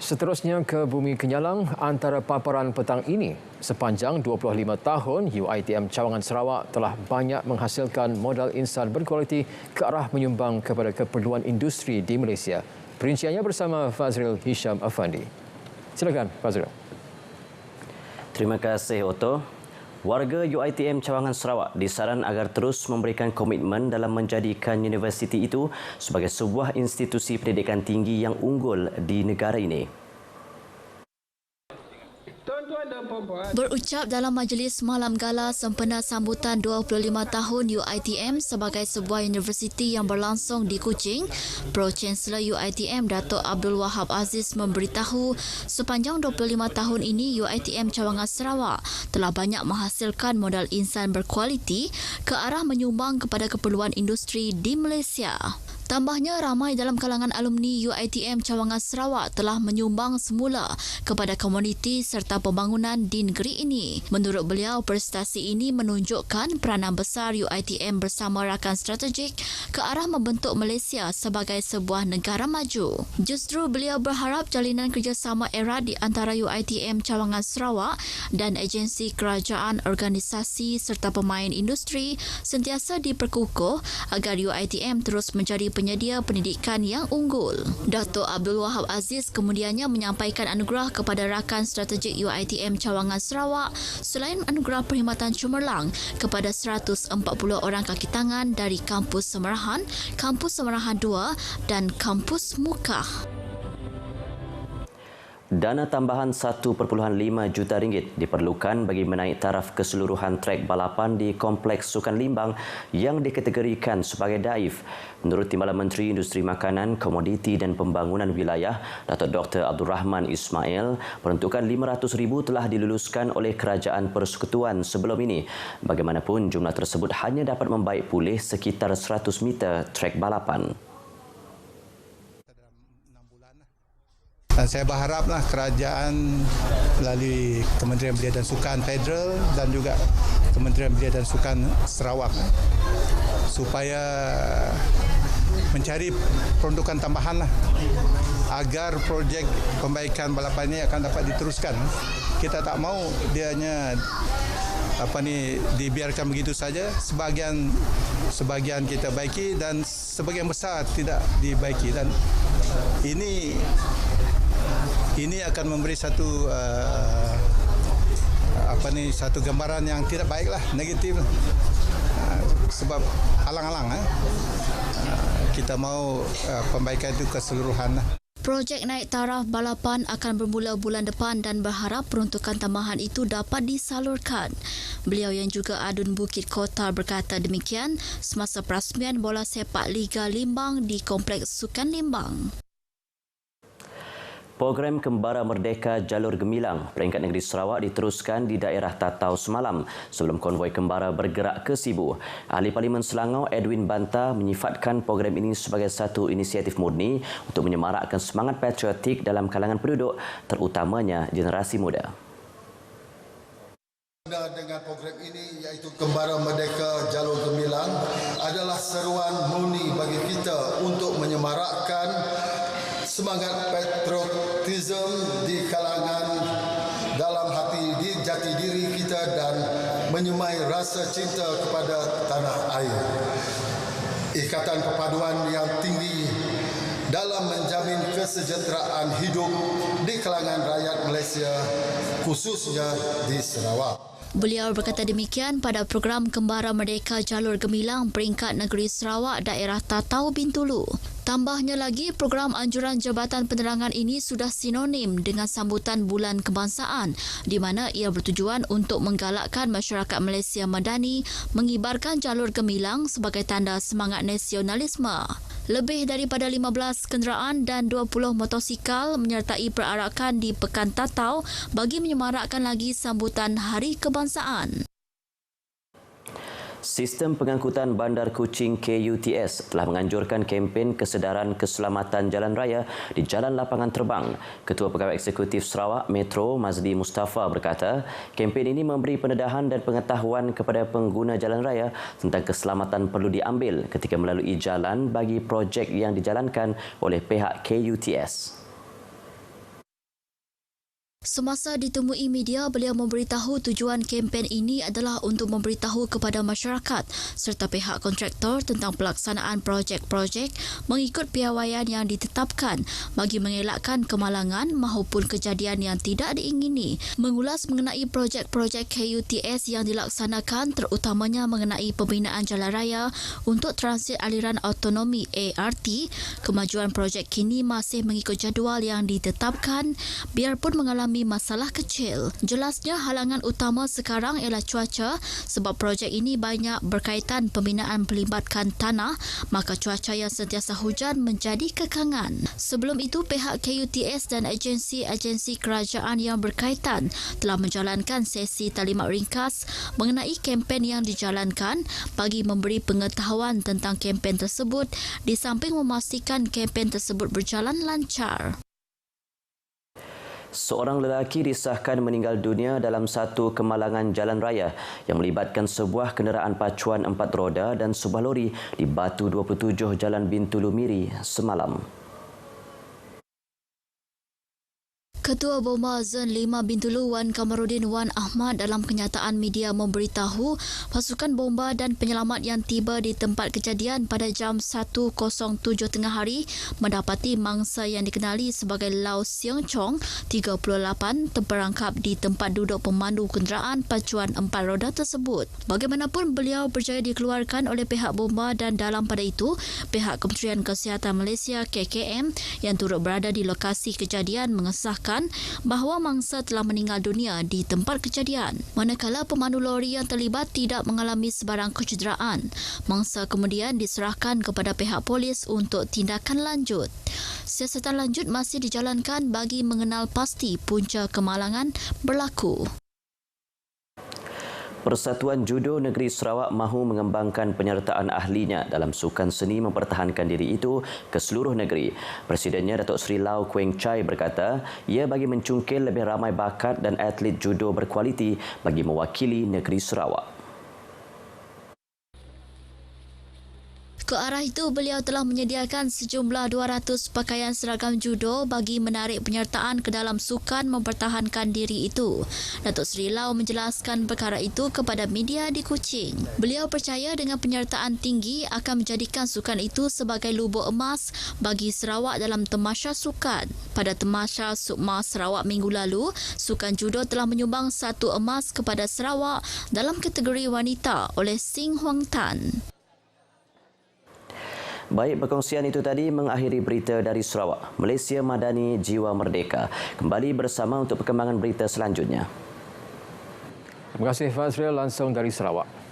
Seterusnya ke Bumi Kenyalang, antara paparan petang ini, sepanjang 25 tahun, UiTM Cawangan Sarawak telah banyak menghasilkan modal insan berkualiti ke arah menyumbang kepada keperluan industri di Malaysia. Perinciannya bersama Fazril Hisham Afandi. Silakan, Fazril. Terima kasih, Otto. Warga UiTM Cawangan Sarawak disaran agar terus memberikan komitmen dalam menjadikan universiti itu sebagai sebuah institusi pendidikan tinggi yang unggul di negara ini. Berucap dalam majlis malam gala sempena sambutan 25 tahun UiTM sebagai sebuah universiti yang berlangsung di Kuching, Pro-Chancellor UiTM Dato' Abdul Wahab Aziz memberitahu sepanjang 25 tahun ini UiTM Cawangan Sarawak telah banyak menghasilkan modal insan berkualiti ke arah menyumbang kepada keperluan industri di Malaysia. Tambahnya, ramai dalam kalangan alumni UiTM Cawangan Sarawak telah menyumbang semula kepada komuniti serta pembangunan di negeri ini. Menurut beliau, prestasi ini menunjukkan peranan besar UiTM bersama rakan strategik ke arah membentuk Malaysia sebagai sebuah negara maju. Justru beliau berharap jalinan kerjasama erat di antara UiTM Cawangan Sarawak dan agensi kerajaan, organisasi serta pemain industri sentiasa diperkukuh agar UiTM terus menjadi penyedia pendidikan yang unggul. Dato' Abdul Wahab Aziz kemudiannya menyampaikan anugerah kepada rakan strategik UiTM Cawangan Sarawak selain anugerah perkhidmatan cemerlang kepada 140 orang kaki tangan dari Kampus Semerahan, Kampus Semerahan 2 dan Kampus Mukah. Dana tambahan RM1.5 juta diperlukan bagi menaik taraf keseluruhan trek balapan di Kompleks Sukan Limbang yang dikategorikan sebagai daif. Menurut Timbalan Menteri Industri Makanan, Komoditi dan Pembangunan Wilayah, Dato' Dr. Abdul Rahman Ismail, peruntukan RM500,000 telah diluluskan oleh Kerajaan Persekutuan sebelum ini. Bagaimanapun, jumlah tersebut hanya dapat membaik pulih sekitar 100 meter trek balapan. Saya berharaplah kerajaan melalui Kementerian Belia dan Sukan Federal dan juga Kementerian Belia dan Sukan Sarawak supaya mencari peruntukan tambahan agar projek pembaikan balapan ini akan dapat diteruskan. Kita tak mahu dianya dibiarkan begitu saja. Sebagian kita baiki dan sebagian besar tidak dibaiki, dan ini akan memberi satu satu gambaran yang tidak baiklah, negatif. Sebab alang-alang kita mahu pembaikan itu keseluruhan. Projek naik taraf balapan akan bermula bulan depan dan berharap peruntukan tambahan itu dapat disalurkan. Beliau yang juga adun Bukit Kota berkata demikian semasa perasmian bola sepak Liga Limbang di Kompleks Sukan Limbang. Program Kembara Merdeka Jalur Gemilang peringkat negeri Sarawak diteruskan di daerah Tatau semalam sebelum konvoi Kembara bergerak ke Sibu. Ahli Parlimen Selangor Edwin Banta menyifatkan program ini sebagai satu inisiatif murni untuk menyemarakkan semangat patriotik dalam kalangan penduduk, terutamanya generasi muda. Dengan program ini iaitu Kembara Merdeka Jalur Gemilang adalah seruan murni bagi kita untuk menyemarakkan semangat patriotisme di kalangan dalam hati di jati diri kita dan menyemai rasa cinta kepada tanah air. Ikatan perpaduan yang tinggi dalam menjamin kesejahteraan hidup di kalangan rakyat Malaysia, khususnya di Sarawak. Beliau berkata demikian pada program Kembara Merdeka Jalur Gemilang peringkat negeri Sarawak daerah Tatau Bintulu. Tambahnya lagi, program anjuran Jabatan Penerangan ini sudah sinonim dengan sambutan Bulan Kebangsaan di mana ia bertujuan untuk menggalakkan masyarakat Malaysia Madani mengibarkan jalur gemilang sebagai tanda semangat nasionalisme. Lebih daripada 15 kenderaan dan 20 motosikal menyertai perarakan di Pekan Tatau bagi menyemarakkan lagi sambutan Hari Kebangsaan. Sistem Pengangkutan Bandar Kuching KUTS telah menganjurkan kempen kesedaran keselamatan jalan raya di Jalan Lapangan Terbang. Ketua Pegawai Eksekutif Sarawak Metro Mazdi Mustafa berkata, kempen ini memberi pendedahan dan pengetahuan kepada pengguna jalan raya tentang keselamatan perlu diambil ketika melalui jalan bagi projek yang dijalankan oleh pihak KUTS. Semasa ditemui media, beliau memberitahu tujuan kempen ini adalah untuk memberitahu kepada masyarakat serta pihak kontraktor tentang pelaksanaan projek-projek mengikut piawaian yang ditetapkan bagi mengelakkan kemalangan maupun kejadian yang tidak diingini. Mengulas mengenai projek-projek KUTS yang dilaksanakan terutamanya mengenai pembinaan jalan raya untuk transit aliran autonomi ART, kemajuan projek kini masih mengikut jadual yang ditetapkan biarpun mengalami masalah kecil. Jelasnya halangan utama sekarang ialah cuaca sebab projek ini banyak berkaitan pembinaan melibatkan tanah, maka cuaca yang sentiasa hujan menjadi kekangan. Sebelum itu, pihak KUTS dan agensi-agensi kerajaan yang berkaitan telah menjalankan sesi talimat ringkas mengenai kempen yang dijalankan bagi memberi pengetahuan tentang kempen tersebut di samping memastikan kempen tersebut berjalan lancar. Seorang lelaki disahkan meninggal dunia dalam satu kemalangan jalan raya yang melibatkan sebuah kenderaan pacuan 4 roda dan sebuah lori di Batu 27 Jalan Bintulu Miri semalam. Ketua Bomba Zon 5 Bintulu Wan Kamarudin Wan Ahmad dalam kenyataan media memberitahu pasukan bomba dan penyelamat yang tiba di tempat kejadian pada jam 1.07 tengah hari mendapati mangsa yang dikenali sebagai Lau Siang Chong, 38, terperangkap di tempat duduk pemandu kenderaan pacuan 4 roda tersebut. Bagaimanapun, beliau berjaya dikeluarkan oleh pihak bomba dan dalam pada itu, pihak Kementerian Kesihatan Malaysia KKM yang turut berada di lokasi kejadian mengesahkan bahawa mangsa telah meninggal dunia di tempat kejadian. Manakala pemandu lori yang terlibat tidak mengalami sebarang kecederaan. Mangsa kemudian diserahkan kepada pihak polis untuk tindakan lanjut. Siasatan lanjut masih dijalankan bagi mengenal pasti punca kemalangan berlaku. Persatuan Judo Negeri Sarawak mahu mengembangkan penyertaan ahlinya dalam sukan seni mempertahankan diri itu ke seluruh negeri. Presidennya Datuk Seri Lau Kueng Chai berkata, ia bagi mencungkil lebih ramai bakat dan atlet judo berkualiti bagi mewakili negeri Sarawak. Ke arah itu, beliau telah menyediakan sejumlah 200 pakaian seragam judo bagi menarik penyertaan ke dalam sukan mempertahankan diri itu. Datuk Seri Lau menjelaskan perkara itu kepada media di Kuching. Beliau percaya dengan penyertaan tinggi akan menjadikan sukan itu sebagai lubuk emas bagi Sarawak dalam Tamasya Sukan. Pada Tamasya Sukma Sarawak minggu lalu, sukan judo telah menyumbang 1 emas kepada Sarawak dalam kategori wanita oleh Sing Huang Tan. Baik, perkongsian itu tadi mengakhiri berita dari Sarawak. Malaysia Madani Jiwa Merdeka. Kembali bersama untuk perkembangan berita selanjutnya. Terima kasih Fazril langsung dari Sarawak.